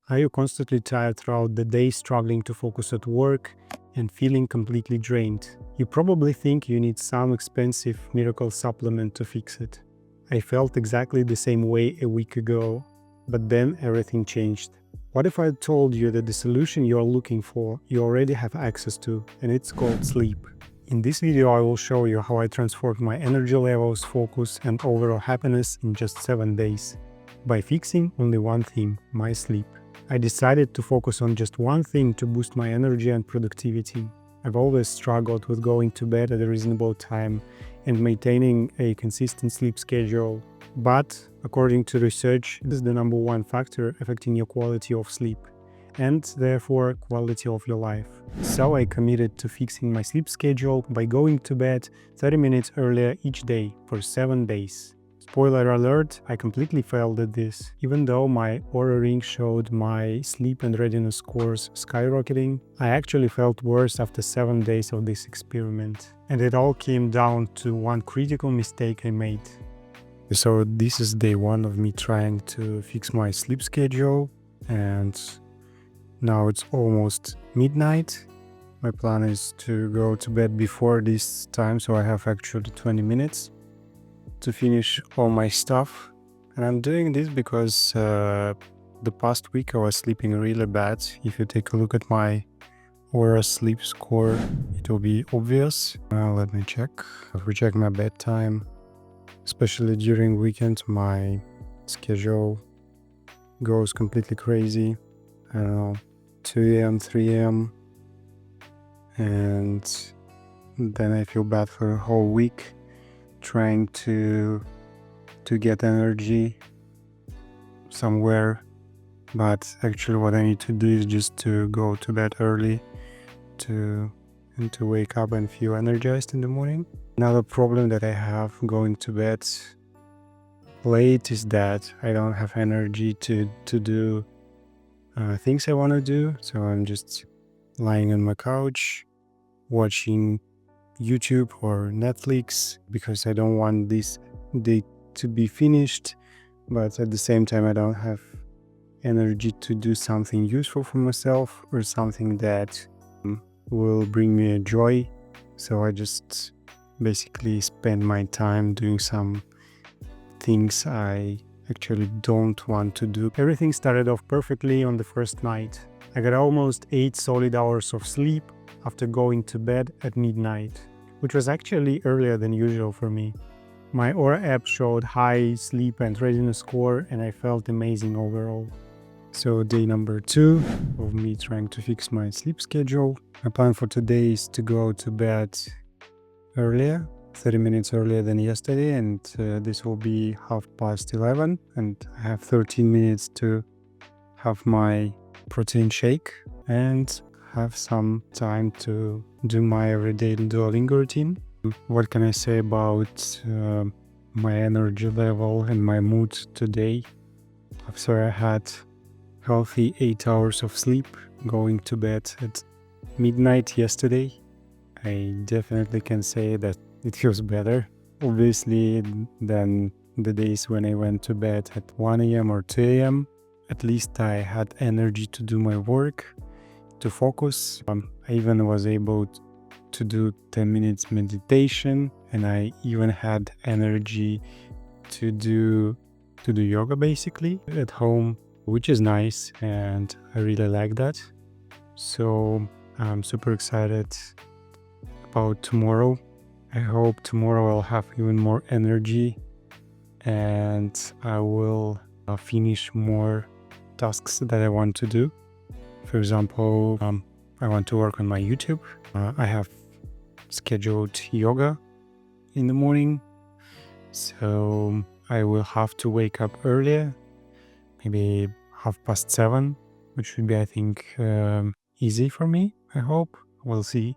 Are you constantly tired throughout the day, struggling to focus at work and feeling completely drained? You probably think you need some expensive miracle supplement to fix it. I felt exactly the same way a week ago, but then everything changed. What if I told you that the solution you're looking for you already have access to, and it's called sleep? In this video, I will show you how I transformed my energy levels, focus, and overall happiness in just 7 days by fixing only one thing: my sleep. I decided to focus on just one thing to boost my energy and productivity. I've always struggled with going to bed at a reasonable time and maintaining a consistent sleep schedule. But according to research, this is the number one factor affecting your quality of sleep and therefore quality of your life. So I committed to fixing my sleep schedule by going to bed 30 minutes earlier each day for 7 days. Spoiler alert, I completely failed at this. Even though my Oura Ring showed my sleep and readiness scores skyrocketing, I actually felt worse after 7 days of this experiment. And it all came down to one critical mistake I made. So this is day 1 of me trying to fix my sleep schedule, and now it's almost midnight. My plan is to go to bed before this time, so I have actually 20 minutes to finish all my stuff. And I'm doing this because the past week I was sleeping really bad. If you take a look at my Oura sleep score, it will be obvious. Let me check. If we check my bedtime, especially during weekends, my schedule goes completely crazy. I don't know, 2 a.m., 3 a.m. And then I feel bad for a whole week, trying to get energy somewhere. But actually what I need to do is just to go to bed early to wake up and feel energized in the morning. Another problem that I have going to bed late is that I don't have energy to do things I want to do. So I'm just lying on my couch watching YouTube or Netflix because I don't want this day to be finished, but at the same time I don't have energy to do something useful for myself or something that will bring me a joy. So I just basically spend my time doing some things I actually don't want to do. Everything started off perfectly on the first night. I got almost 8 solid hours of sleep after going to bed at midnight, which was actually earlier than usual for me. My Oura app showed high sleep and readiness score, and I felt amazing overall. So day number 2 of me trying to fix my sleep schedule. My plan for today is to go to bed earlier, 30 minutes earlier than yesterday, and this will be 11:30, and I have 13 minutes to have my protein shake and have some time to do my everyday Duolingo routine. What can I say about my energy level and my mood today? After I had healthy 8 hours of sleep, going to bed at midnight yesterday, I definitely can say that it feels better, obviously, than the days when I went to bed at 1 a.m. or 2 a.m. At least I had energy to do my work, to focus. I even was able to do 10 minutes meditation, and I even had energy to do yoga basically at home, which is nice, and I really like that. So I'm super excited about tomorrow. I hope tomorrow I'll have even more energy and I will finish more tasks that I want to do. For example, I want to work on my YouTube. I have scheduled yoga in the morning, so I will have to wake up earlier, maybe 7:30, which should be, I think, easy for me, I hope. We'll see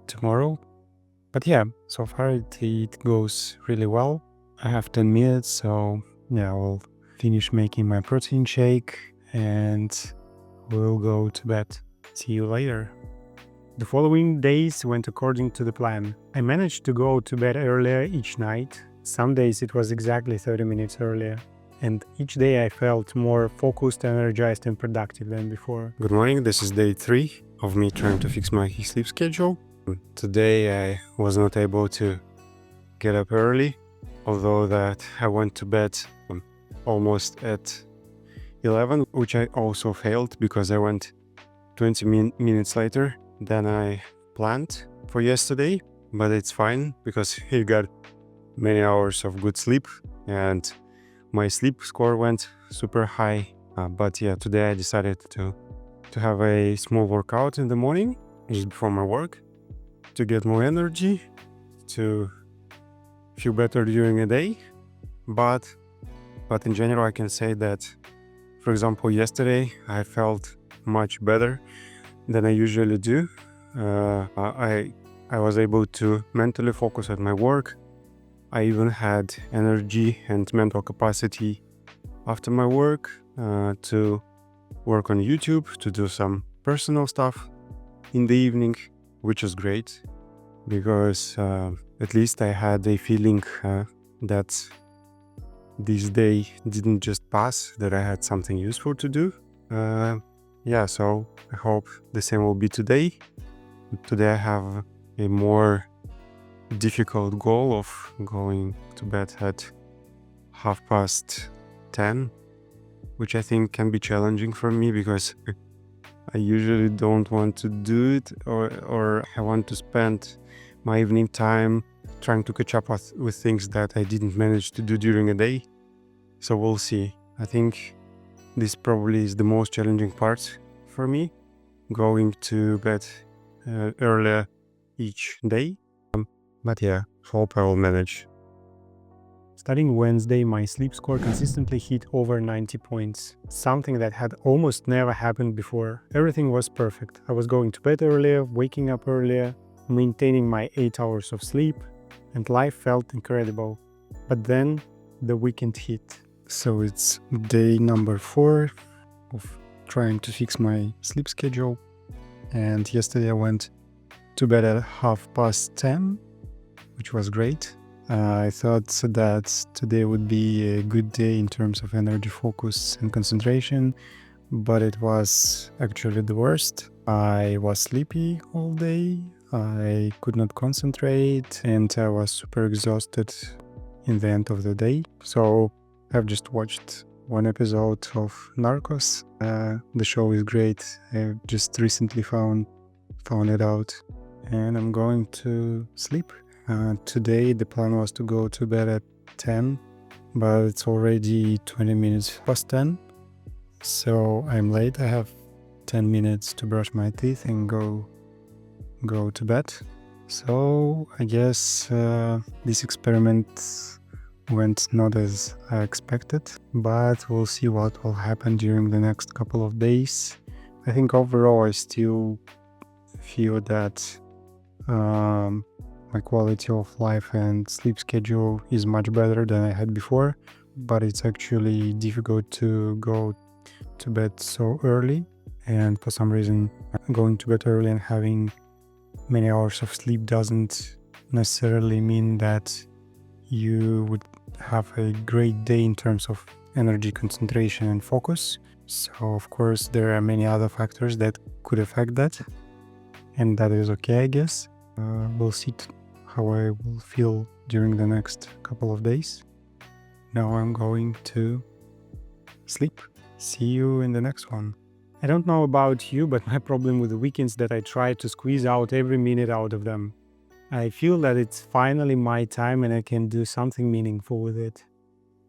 tomorrow. But yeah, so far it goes really well. I have 10 minutes, so yeah, I'll finish making my protein shake and we'll go to bed. See you later. The following days went according to the plan. I managed to go to bed earlier each night. Some days it was exactly 30 minutes earlier. and each day I felt more focused, energized, and productive than before. Good morning, this is day 3 of me trying to fix my sleep schedule. Today I was not able to get up early, although that I went to bed almost at 11, which I also failed because I went 20 minutes later than I planned for yesterday, but it's fine because I got many hours of good sleep and my sleep score went super high. But yeah, today I decided to have a small workout in the morning just before my work to get more energy, to feel better during the day. But in general, I can say that, for example, yesterday I felt much better than I usually do. I was able to mentally focus at my work. I even had energy and mental capacity after my work to work on YouTube, to do some personal stuff in the evening, which was great because at least I had a feeling that this day didn't just pass, that I had something useful to do. Yeah, so I hope the same will be today. Today I have a more difficult goal of going to bed at 10:30, which I think can be challenging for me because I usually don't want to do it, or I want to spend my evening time trying to catch up with things that I didn't manage to do during the day. So we'll see. I think this probably is the most challenging part for me, going to bed earlier each day. But yeah, hope I will manage. Starting Wednesday, my sleep score consistently hit over 90 points, something that had almost never happened before. Everything was perfect. I was going to bed earlier, waking up earlier, maintaining my 8 hours of sleep, and life felt incredible. But then the weekend hit. So it's day number 4 of trying to fix my sleep schedule. And yesterday I went to bed at 10:30, which was great. I thought that today would be a good day in terms of energy, focus, and concentration, but it was actually the worst. I was sleepy all day, I could not concentrate, and I was super exhausted in the end of the day. So I've just watched one episode of Narcos. The show is great. I just recently found it out, and I'm going to sleep. Today the plan was to go to bed at 10, but it's already 20 minutes past 10, so I'm late. I have 10 minutes to brush my teeth and go to bed. So I guess this experiment went not as I expected, but we'll see what will happen during the next couple of days. I think overall I still feel that my quality of life and sleep schedule is much better than I had before, but it's actually difficult to go to bed so early, and for some reason going to bed early and having many hours of sleep doesn't necessarily mean that you would have a great day in terms of energy, concentration, and focus. So of course there are many other factors that could affect that, and that is okay, I guess. We'll see how I will feel during the next couple of days. Now I'm going to sleep. See you in the next one. I don't know about you, but my problem with the weekends is that I try to squeeze out every minute out of them. I feel that it's finally my time and I can do something meaningful with it.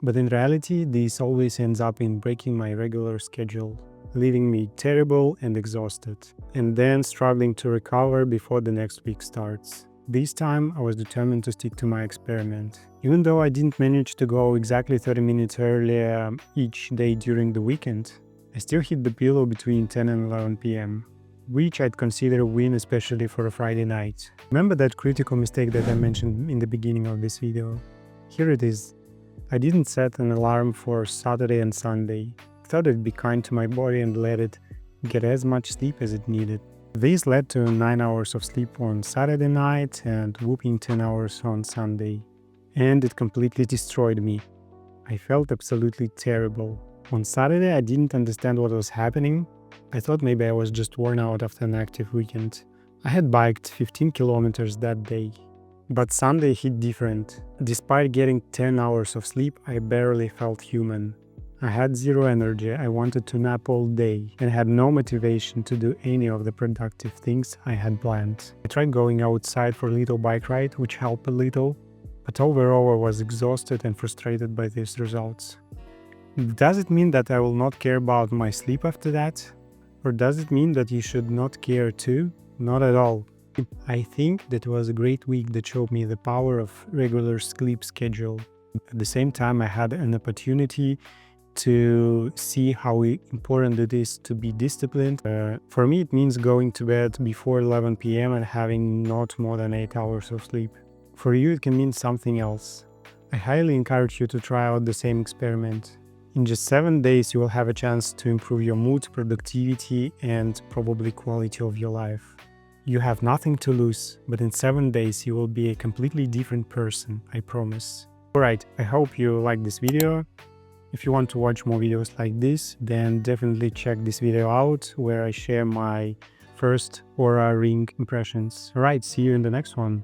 But in reality, this always ends up in breaking my regular schedule, leaving me terrible and exhausted, and then struggling to recover before the next week starts. This time, I was determined to stick to my experiment. Even though I didn't manage to go exactly 30 minutes earlier each day during the weekend, I still hit the pillow between 10 and 11 p.m., which I'd consider a win, especially for a Friday night. Remember that critical mistake that I mentioned in the beginning of this video? Here it is. I didn't set an alarm for Saturday and Sunday. I thought I'd be kind to my body and let it get as much sleep as it needed. This led to 9 hours of sleep on Saturday night and whooping 10 hours on Sunday. And it completely destroyed me. I felt absolutely terrible. On Saturday, I didn't understand what was happening. I thought maybe I was just worn out after an active weekend. I had biked 15 kilometers that day. But Sunday hit different. Despite getting 10 hours of sleep, I barely felt human. I had zero energy, I wanted to nap all day, and had no motivation to do any of the productive things I had planned. I tried going outside for a little bike ride, which helped a little, but overall I was exhausted and frustrated by these results. Does it mean that I will not care about my sleep after that? Or does it mean that you should not care too? Not at all. I think that was a great week that showed me the power of regular sleep schedule. At the same time, I had an opportunity to see how important it is to be disciplined. For me, it means going to bed before 11 p.m. and having not more than 8 hours of sleep. For you, it can mean something else. I highly encourage you to try out the same experiment. In just 7 days, you will have a chance to improve your mood, productivity, and probably quality of your life. You have nothing to lose, but in 7 days, you will be a completely different person, I promise. Alright, I hope you liked this video. If you want to watch more videos like this, then definitely check this video out where I share my first Oura Ring impressions. Alright, see you in the next one.